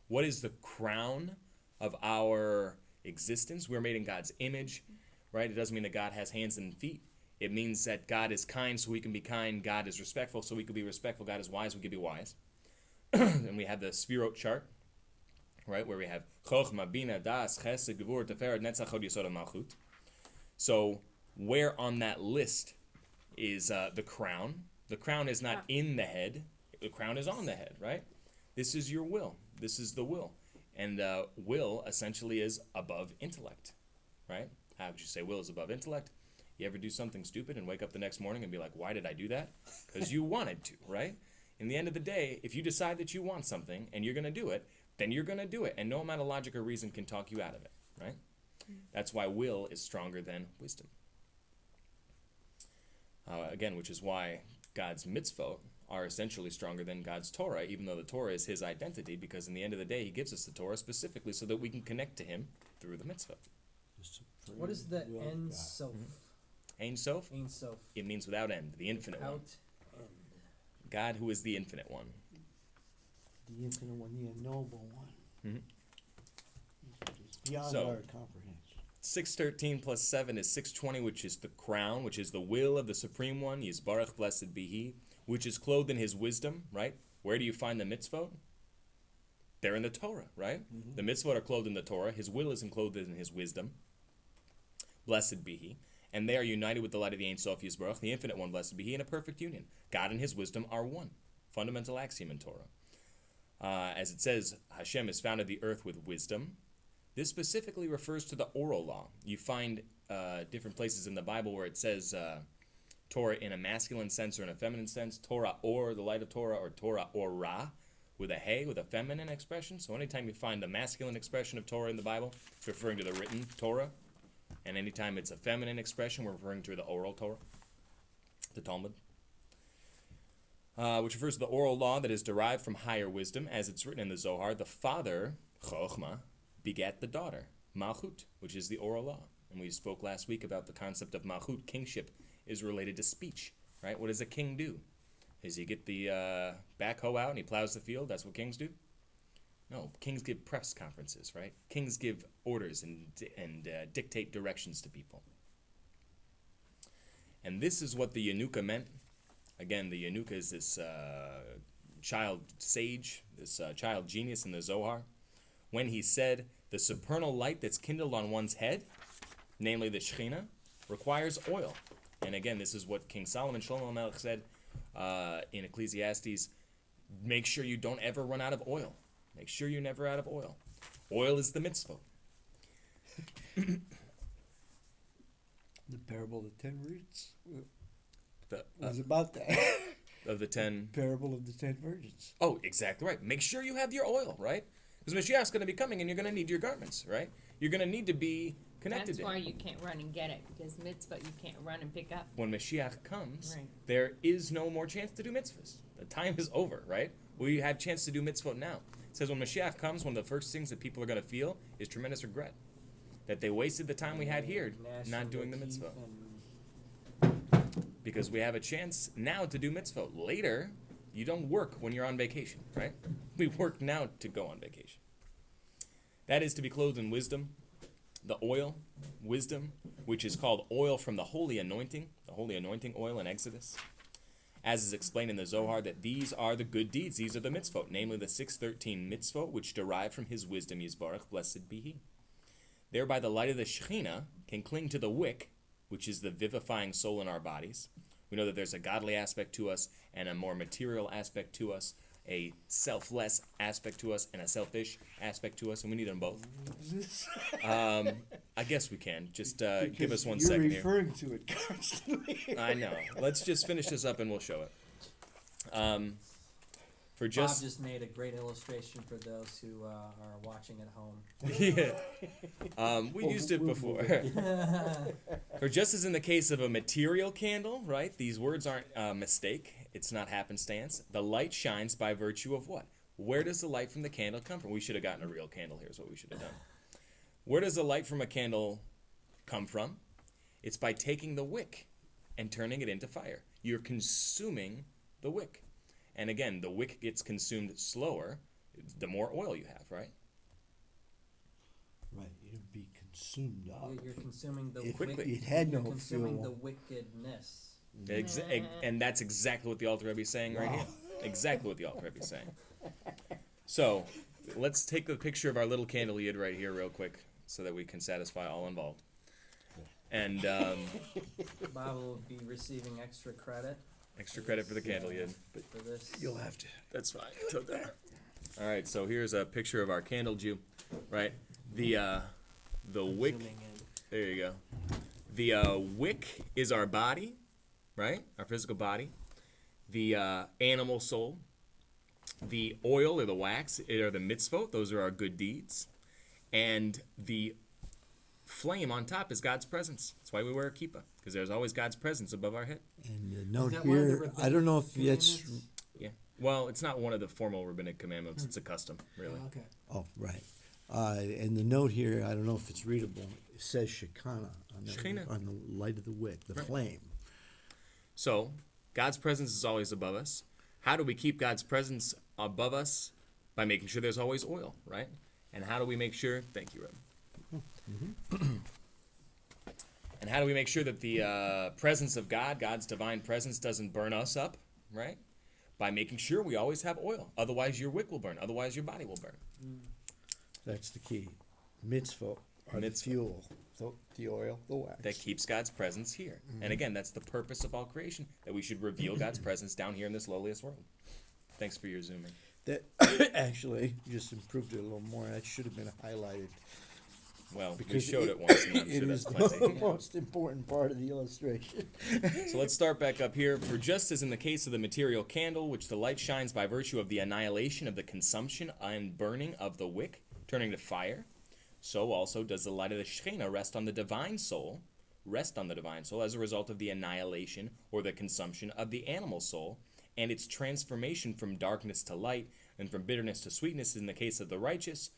What is the crown of our existence? We're made in God's image, right? It doesn't mean that God has hands and feet. It means that God is kind, so we can be kind. God is respectful, so we can be respectful. God is wise, we can be wise. And we have the Sfirot chart, right, where we have Chochma, Bina, Das, Chesed, Gevur, Teferet, Netzach, Hod, Yesod, and Malchut. So where on that list is the crown? The crown is not in the head. The crown is on the head, right? This is your will. This is the will. And will essentially is above intellect, right? How would you say will is above intellect? You ever do something stupid and wake up the next morning and be like, why did I do that? Because you wanted to, right? In the end of the day, if you decide that you want something and you're going to do it, then you're going to do it. And no amount of logic or reason can talk you out of it, right? That's why will is stronger than wisdom. Again, which is why God's mitzvot are essentially stronger than God's Torah, even though the Torah is his identity, because in the end of the day, he gives us the Torah specifically so that we can connect to him through the mitzvah. What is the Will of Ein God. Sof? Ein Sof, Ein Sof. it means without end, the infinite one. Out end. God who is the infinite one. The infinite one, the unknowable one. Mhm. It's beyond So- our comprehension. 613 plus 7 is 620, which is the crown, which is the will of the Supreme One, Yisbarach, blessed be he, which is clothed in his wisdom, right? Where do you find the mitzvot? They're in the Torah, right? Mhm. The mitzvot are clothed in the Torah. His will is enclothed in his wisdom. Blessed be he. And they are united with the light of the Ein Sof Yisbarach, the Infinite One, blessed be he, in a perfect union. God and his wisdom are one. Fundamental axiom in Torah. As it says, Hashem has founded the earth with wisdom. This specifically refers to the oral law. You find different places in the Bible where it says Torah in a masculine sense or in a feminine sense, Torah or the light of Torah, or Torah or Ra, with a hey, with a feminine expression. So anytime you find the masculine expression of Torah in the Bible, it's referring to the written Torah. And anytime it's a feminine expression, we're referring to the oral Torah, the Talmud, which refers to the oral law that is derived from higher wisdom. As it's written in the Zohar, the father, Chochmah, begat the daughter, Malchut, which is the oral law. And we spoke last week about the concept of Malchut. Kingship is related to speech, right? What does a king do? Does he get the backhoe out and he plows the field? That's what kings do? No, kings give press conferences, right? Kings give orders and dictate directions to people. And this is what the Yanuka meant. Again, the Yanuka is this child sage, this child genius in the Zohar. When he said, the supernal light that's kindled on one's head, namely the Shekhinah, requires oil. And again, this is what King Solomon, Shlomo Melech, said in Ecclesiastes, make sure you don't ever run out of oil. Make sure you're never out of oil. Oil is the mitzvah. The parable of the 10 roots was about that. Of the 10... Parable of the 10 virgins. Oh, exactly right. Make sure you have your oil, right? Because Mashiach's going to be coming and you're going to need your garments, right? You're going to need to be connected That's to why him. you can't run and get it, because mitzvah you can't run and pick up. When Mashiach comes, Right. there is no more chance to do mitzvahs. The time is over, right? We have chance to do mitzvot now. It says when Mashiach comes, one of the first things that people are going to feel is tremendous regret. That they wasted the time we had here not doing the mitzvah. Because we have a chance now to do mitzvot. Later, you don't work when you're on vacation, right? We work now to go on vacation. That is to be clothed in wisdom. The oil, wisdom, which is called oil from the holy anointing oil in Exodus. As is explained in the Zohar, that these are the good deeds, these are the mitzvot, namely the 613 mitzvot, which derive from his wisdom, Yisbarach, blessed be he. Thereby the light of the Shekhinah can cling to the wick, which is the vivifying soul in our bodies. We know that there's a godly aspect to us and a more material aspect to us, a selfless aspect to us and a selfish aspect to us, and we need them both. I guess we can. Just give us one second here. You're referring to it constantly. I know. Let's just finish this up and we'll show it. For Bob just just made a great illustration for those who are watching at home. yeah, we used it before. For just as in the case of a material candle, right? These words aren't a mistake. It's not happenstance. The light shines by virtue of what? Where does the light from the candle come from? We should have gotten a real candle. Here's what we should have done. Where does the light from a candle come from? It's by taking the wick and turning it into fire. You're consuming the wick. And again, the wick gets consumed slower the more oil you have, right? Right, it'd be consumed up. You're consuming the Quickly. It had you're no consuming fuel. the wickedness. And that's exactly what the Alter Rebbe is saying right Wow. here. Exactly what the Alter Rebbe is saying. So, let's take the picture of our little candle Liad right here real quick so that we can satisfy all involved. And Bob will be receiving extra credit extra credit for the candle Liad. for this. You'll have to. That's fine. All right, so here's a picture of our candle Jew, right? The wick. Zooming in. There you go. The wick is our body, right? Our physical body. The animal soul. The oil or the wax are the mitzvot. Those are our good deeds. And the flame on top is God's presence. That's why we wear a kippah, because there's always God's presence above our head. And the note that one of the here, I don't know if that's. commandments? Yeah. Well, it's not one of the formal rabbinic commandments. It's a custom, really. Okay. Oh, right. And the note here, I don't know if it's readable. It says Shekinah Shekhinah. on the light of the wick, the Right. flame. So, God's presence is always above us. How do we keep God's presence above us? By making sure there's always oil, right? And how do we make sure? Thank you, Reb. And how do we make sure that the presence of God, God's divine presence, doesn't burn us up, right? by making sure we always have oil. Otherwise, your wick will burn. Otherwise, your body will burn. That's the key. Mitzvah are the fuel, the oil, the wax. That keeps God's presence here. And again, that's the purpose of all creation, that we should reveal God's presence down here in this lowliest world. Thanks for your zooming. That actually just improved it a little more. That should have been highlighted. Well, we Because showed it once, and I'm It sure is that's the plenty. most important part of the illustration. So let's start back up here. For just as in the case of the material candle, which the light shines by virtue of the annihilation of the consumption and burning of the wick, turning to fire, so also does the light of the Shekhinah rest on the divine soul as a result of the annihilation or the consumption of the animal soul, and its transformation from darkness to light and from bitterness to sweetness in the case of the righteous.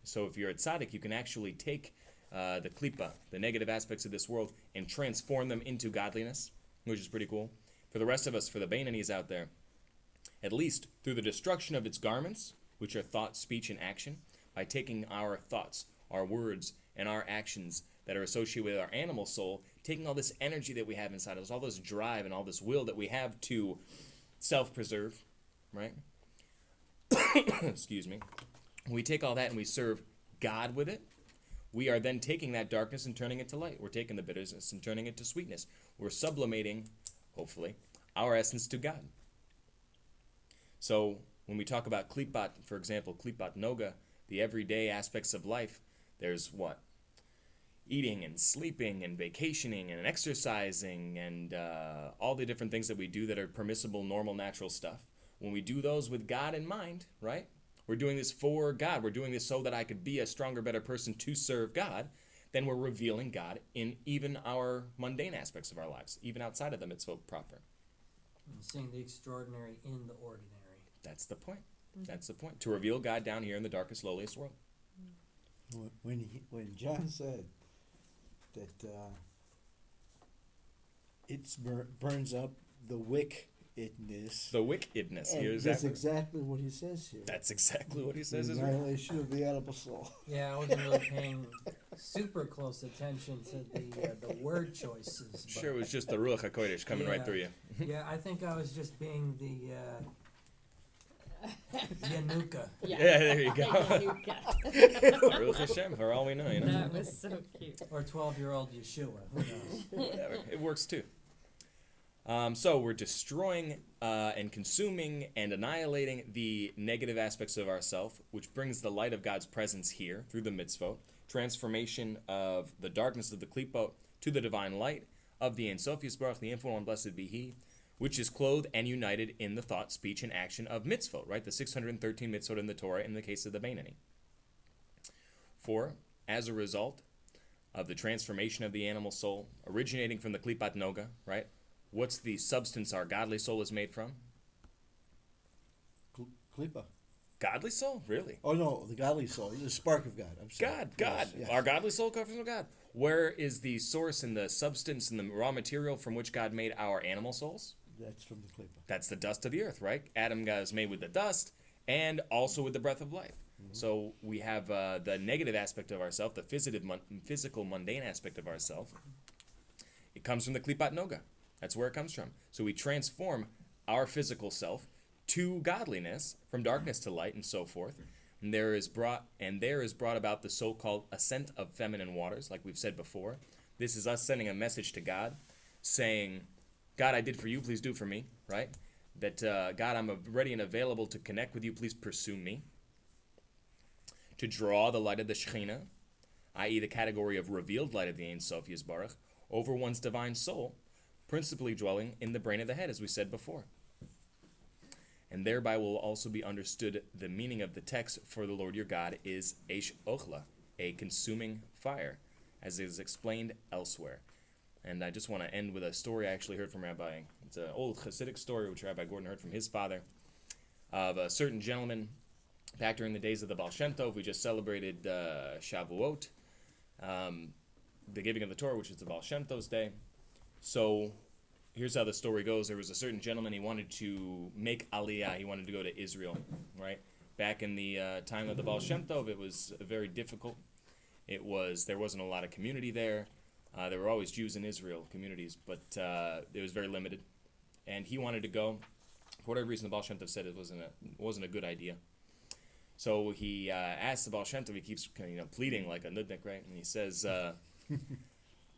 So if you're a tzaddik, you can actually take the klipa, the negative aspects of this world, and transform them into godliness, which is pretty cool. For the rest of us, for the Bainanis out there, at least through the destruction of its garments, which are thought, speech, and action, by taking our thoughts, our words, and our actions that are associated with our animal soul, taking all this energy that we have inside us, all this drive and all this will that we have to self-preserve, right? Excuse me. We take all that and we serve God with it. We are then taking that darkness and turning it to light. We're taking the bitterness and turning it to sweetness. We're sublimating, hopefully, our essence to God. So when we talk about klipat, for example, klipat noga, the everyday aspects of life, there's what? Eating and sleeping and vacationing and exercising and all the different things that we do that are permissible, normal, natural stuff. When we do those with God in mind, right? We're doing this for God. We're doing this so that I could be a stronger, better person to serve God. Then we're revealing God in even our mundane aspects of our lives, even outside of the mitzvot proper. And seeing the extraordinary in the ordinary. That's the point. That's the point. To reveal God down here in the darkest, lowliest world. When John said that it burns up the wickedness. The wickedness. And You're that's exactly, exactly what he says here. that's exactly what he The says is right. annihilation of the animal soul. Yeah, I wasn't really paying super close attention to the word choices. But Sure, it was just the Ruach HaKodesh coming right Yeah. through you. Yeah, I think I was just being the Yanuka. Yeah, there you go. Baruch Hashem, for all we know, you know. That was so cute. Or 12-year-old Yeshua. Who knows? Whatever. It works too. So we're destroying and consuming and annihilating the negative aspects of ourself, which brings the light of God's presence here through the mitzvot, transformation of the darkness of the klipot to the divine light of the Ein Sof Yisbarach, the Infinite One, blessed be He, which is clothed and united in the thought, speech, and action of mitzvot, right? The 613 mitzvot in the Torah in the case of the Bainani. For, as a result of the transformation of the animal soul, originating from the klipat noga, right? What's the substance our godly soul is made from? Klipa. Godly soul? Really? Oh no, the godly soul, the spark of God. I'm sorry. God. Yes. Our godly soul comes from God. Where is the source and the substance and the raw material from which God made our animal souls? That's from the klipa. That's the dust of the earth, right? Adam was made with the dust and also with the breath of life. So we have the negative aspect of ourself, the physical, mundane aspect of ourself. It comes from the klipat noga. That's where it comes from. So we transform our physical self to godliness, from darkness to light, and so forth. And there is brought about the so-called ascent of feminine waters, like we've said before. This is us sending a message to God, saying, God, I did for you, please do for me, right? That, God, I'm ready and available to connect with you, please pursue me. To draw the light of the Shekhinah, i.e. the category of revealed light of the Ein Sof Yisbarach, over one's divine soul, principally dwelling in the brain of the head, as we said before. And thereby will also be understood the meaning of the text, for the Lord your God is Eish Ochla, a consuming fire, as is explained elsewhere. And I just want to end with a story I actually heard from Rabbi. It's an old Chassidic story, which Rabbi Gordon heard from his father, of a certain gentleman back during the days of the Baal Shem Tov. We just celebrated Shavuot, the giving of the Torah, which is the Baal Shem Tov's day. So here's how the story goes. There was a certain gentleman, he wanted to make Aliyah. He wanted to go to Israel, right? Back in the time of the Baal Shem Tov, it was very difficult. There wasn't a lot of community there. There were always Jews in Israel communities, but it was very limited. And he wanted to go. For whatever reason, the Baal Shem Tov said it wasn't a good idea. So he asked the Baal Shem Tov, he keeps pleading like a nudnik, right? And he says,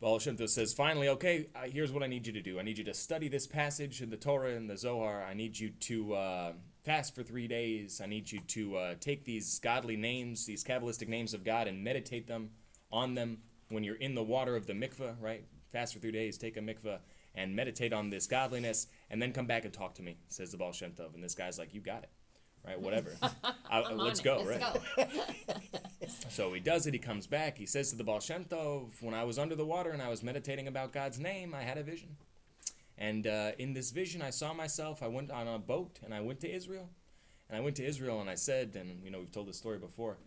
Baal Shem Tov says, finally, okay, here's what I need you to do. I need you to study this passage in the Torah and the Zohar. I need you to fast for 3 days. I need you to take these godly names, these Kabbalistic names of God, and meditate on them when you're in the water of the mikveh, right? Fast for 3 days, take a mikveh, and meditate on this godliness, and then come back and talk to me, says the Baal Shem Tov. And this guy's like, you got it. Right, whatever. Let's go, right? So he does it, he comes back, he says to the Baal Shem Tov, when I was under the water and I was meditating about God's name, I had a vision. And in this vision, I saw myself, I went on a boat, and I went to Israel. And I went to Israel, and I said, and we've told this story before,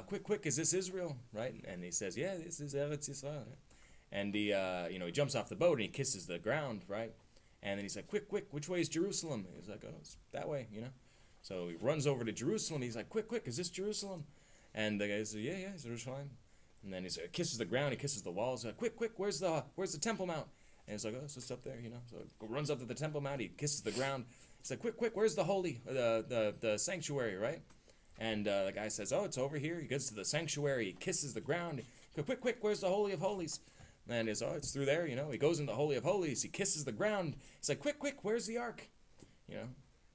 quick, is this Israel? Right? And he says, yeah, this is Eretz Yisrael. And he, he jumps off the boat, and he kisses the ground, right? And then he's like, quick, which way is Jerusalem? He's like, oh, it's that way, So he runs over to Jerusalem. He's like, quick, is this Jerusalem? And the guy says, yeah, it's Jerusalem. And then he kisses the ground, he kisses the walls. He's like, quick, where's the Temple Mount? And he's like, oh, it's just up there, So he runs up to the Temple Mount, he kisses the ground. He's like, quick, where's the holy, the sanctuary, right? And the guy says, oh, it's over here. He goes to the sanctuary, he kisses the ground. Quick, where's the Holy of Holies? And he's, oh, it's through there, He goes in the Holy of Holies, he kisses the ground. He's like, quick, where's the ark?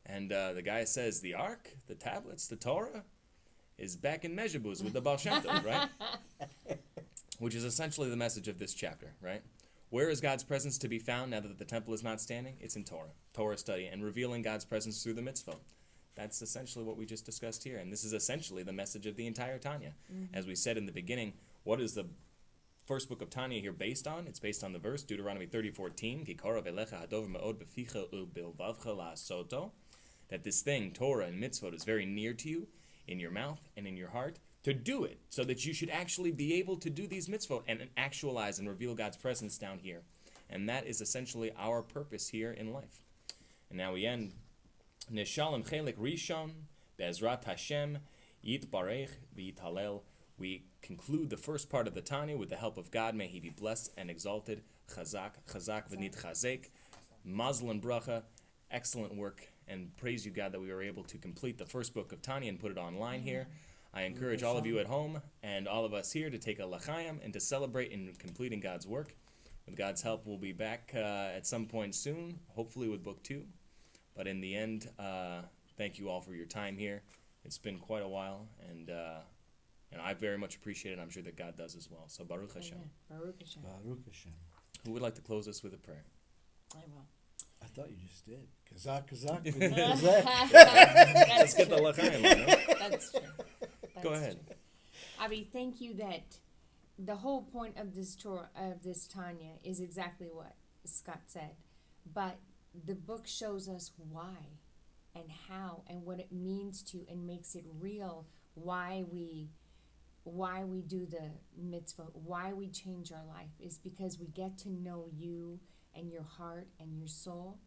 And the guy says, the ark, the tablets, the Torah, is back in Mezhebuz with the Baal Shem Tov, right? Which is essentially the message of this chapter, right? Where is God's presence to be found now that the temple is not standing? It's in Torah study, and revealing God's presence through the mitzvah. That's essentially what we just discussed here, and this is essentially the message of the entire Tanya. Mm-hmm. As we said in the beginning, what is the first book of Tanya here based on? It's based on the verse, Deuteronomy 30:14, that this thing, Torah and mitzvot, is very near to you, in your mouth and in your heart, to do it, so that you should actually be able to do these mitzvot and actualize and reveal God's presence down here. And that is essentially our purpose here in life. And now we end, Neshalem Chelik Rishon, Be'ezrat Hashem, Yitbarech V'Yitalel. We conclude the first part of the Tanya with the help of God. May He be blessed and exalted. Chazak v'nit chazek. Mazel and bracha. Excellent work. And praise you, God, that we were able to complete the first book of Tanya and put it online here. I encourage all of you at home and all of us here to take a l'chaim and to celebrate in completing God's work. With God's help, we'll be back at some point soon, hopefully with book 2. But in the end, thank you all for your time here. It's been quite a while, and I very much appreciate it. I'm sure that God does as well. So Baruch Hashem. Baruch Hashem. Baruch Hashem. Who would like to close us with a prayer? I will. I thought you just did. Kazak. Let's get the l'chaim. That's true. Go ahead. Avi, thank you that the whole point of this Torah, of this Tanya, is exactly what Scott said. But the book shows us why and how and what it means to, and makes it real, why we do the mitzvah, why we change our life, is because we get to know you and your heart and your soul,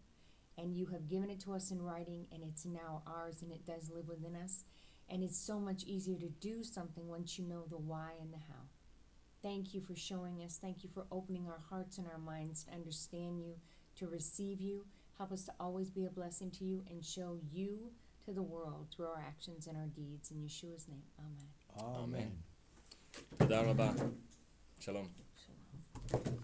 and you have given it to us in writing, and it's now ours, and it does live within us. And it's so much easier to do something once you know the why and the how. Thank you for showing us. Thank you for opening our hearts and our minds to understand you, to receive you. Help us to always be a blessing to you and show you to the world through our actions and our deeds. In Yeshua's name, amen. Amen. Toda Rabbi. Shalom. Shalom.